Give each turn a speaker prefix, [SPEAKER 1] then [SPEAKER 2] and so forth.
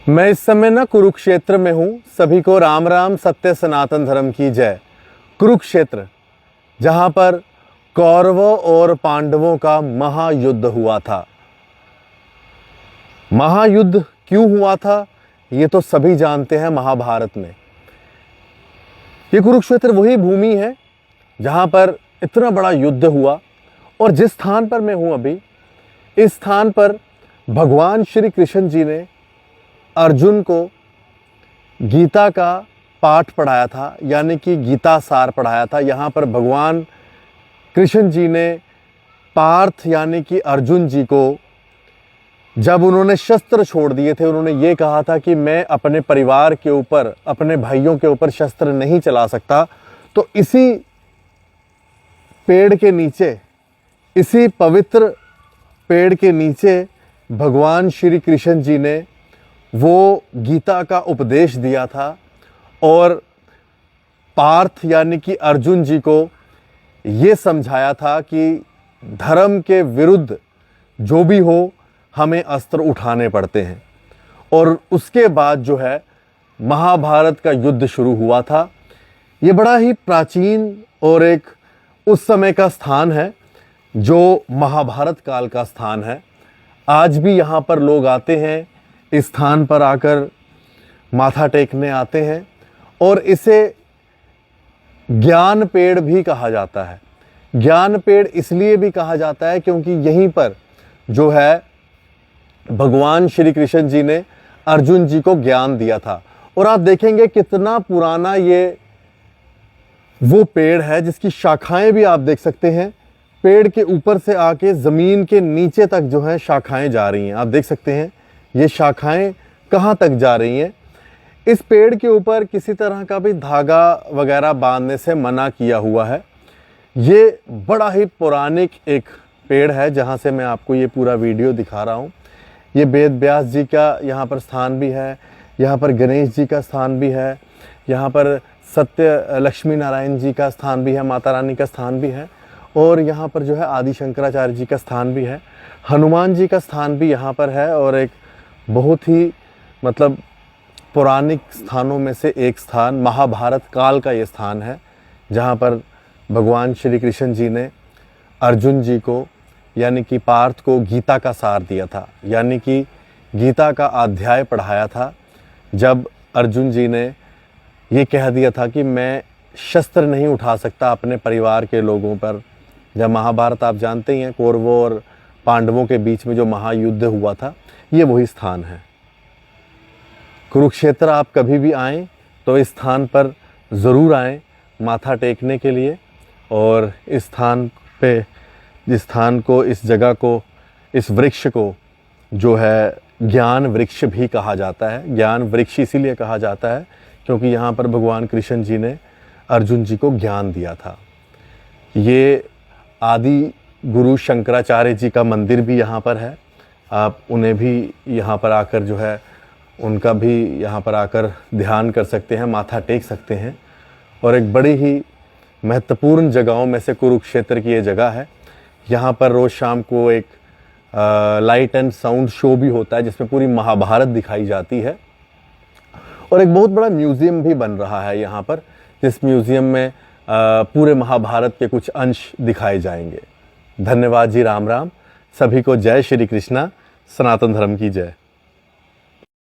[SPEAKER 1] मैं इस समय ना कुरुक्षेत्र में हूँ। सभी को राम राम, सत्य सनातन धर्म की जय। कुरुक्षेत्र, जहाँ पर कौरवों और पांडवों का महायुद्ध हुआ था। महायुद्ध क्यों हुआ था ये तो सभी जानते हैं महाभारत में। ये कुरुक्षेत्र वही भूमि है जहाँ पर इतना बड़ा युद्ध हुआ। और जिस स्थान पर मैं हूँ अभी, इस स्थान पर भगवान श्री कृष्ण जी ने अर्जुन को गीता का पाठ पढ़ाया था, यानी कि गीता सार पढ़ाया था। यहाँ पर भगवान कृष्ण जी ने पार्थ यानी कि अर्जुन जी को, जब उन्होंने शस्त्र छोड़ दिए थे, उन्होंने ये कहा था कि मैं अपने परिवार के ऊपर, अपने भाइयों के ऊपर शस्त्र नहीं चला सकता। तो इसी पेड़ के नीचे, इसी पवित्र पेड़ के नीचे भगवान श्री कृष्ण जी ने वो गीता का उपदेश दिया था और पार्थ यानी कि अर्जुन जी को ये समझाया था कि धर्म के विरुद्ध जो भी हो, हमें अस्त्र उठाने पड़ते हैं। और उसके बाद जो है महाभारत का युद्ध शुरू हुआ था। ये बड़ा ही प्राचीन और एक उस समय का स्थान है जो महाभारत काल का स्थान है। आज भी यहाँ पर लोग आते हैं, इस स्थान पर आकर माथा टेकने आते हैं। और इसे ज्ञान पेड़ भी कहा जाता है। ज्ञान पेड़ इसलिए भी कहा जाता है क्योंकि यहीं पर जो है भगवान श्री कृष्ण जी ने अर्जुन जी को ज्ञान दिया था। और आप देखेंगे कितना पुराना ये वो पेड़ है जिसकी शाखाएं भी आप देख सकते हैं। पेड़ के ऊपर से आके ज़मीन के नीचे तक जो है शाखाएं जा रही हैं। आप देख सकते हैं ये शाखाएं कहाँ तक जा रही हैं। इस पेड़ के ऊपर किसी तरह का भी धागा वगैरह बांधने से मना किया हुआ है। ये बड़ा ही पौराणिक एक पेड़ है जहाँ से मैं आपको ये पूरा वीडियो दिखा रहा हूँ। ये वेद व्यास जी का यहाँ पर स्थान भी है, यहाँ पर गणेश जी का स्थान भी है, यहाँ पर सत्य लक्ष्मी नारायण जी का स्थान भी है, माता रानी का स्थान भी है। और यहाँ पर जो है आदि शंकराचार्य जी का स्थान भी है, हनुमान जी का स्थान भी यहाँ पर है। और एक बहुत ही मतलब पौराणिक स्थानों में से एक स्थान, महाभारत काल का ये स्थान है जहाँ पर भगवान श्री कृष्ण जी ने अर्जुन जी को यानी कि पार्थ को गीता का सार दिया था, यानी कि गीता का अध्याय पढ़ाया था। जब अर्जुन जी ने ये कह दिया था कि मैं शस्त्र नहीं उठा सकता अपने परिवार के लोगों पर। जब महाभारत आप जानते ही हैं, कौरवों और पांडवों के बीच में जो महायुद्ध हुआ था, ये वही स्थान है। कुरुक्षेत्र आप कभी भी आएँ तो इस स्थान पर ज़रूर आएँ माथा टेकने के लिए। और इस स्थान पे, जिस स्थान को, इस जगह को, इस वृक्ष को जो है ज्ञान वृक्ष भी कहा जाता है। ज्ञान वृक्ष इसीलिए कहा जाता है क्योंकि यहाँ पर भगवान कृष्ण जी ने अर्जुन जी को ज्ञान दिया था। ये आदि गुरु शंकराचार्य जी का मंदिर भी यहाँ पर है। आप उन्हें भी यहाँ पर आकर जो है, उनका भी यहाँ पर आकर ध्यान कर सकते हैं, माथा टेक सकते हैं। और एक बड़ी ही महत्वपूर्ण जगहों में से कुरुक्षेत्र की ये जगह है। यहाँ पर रोज़ शाम को एक लाइट एंड साउंड शो भी होता है जिसमें पूरी महाभारत दिखाई जाती है। और एक बहुत बड़ा म्यूज़ियम भी बन रहा है यहाँ पर, जिस म्यूज़ियम में पूरे महाभारत के कुछ अंश दिखाए जाएंगे। धन्यवाद जी। राम राम। सभी को जय श्री कृष्णा। सनातन धर्म की जय।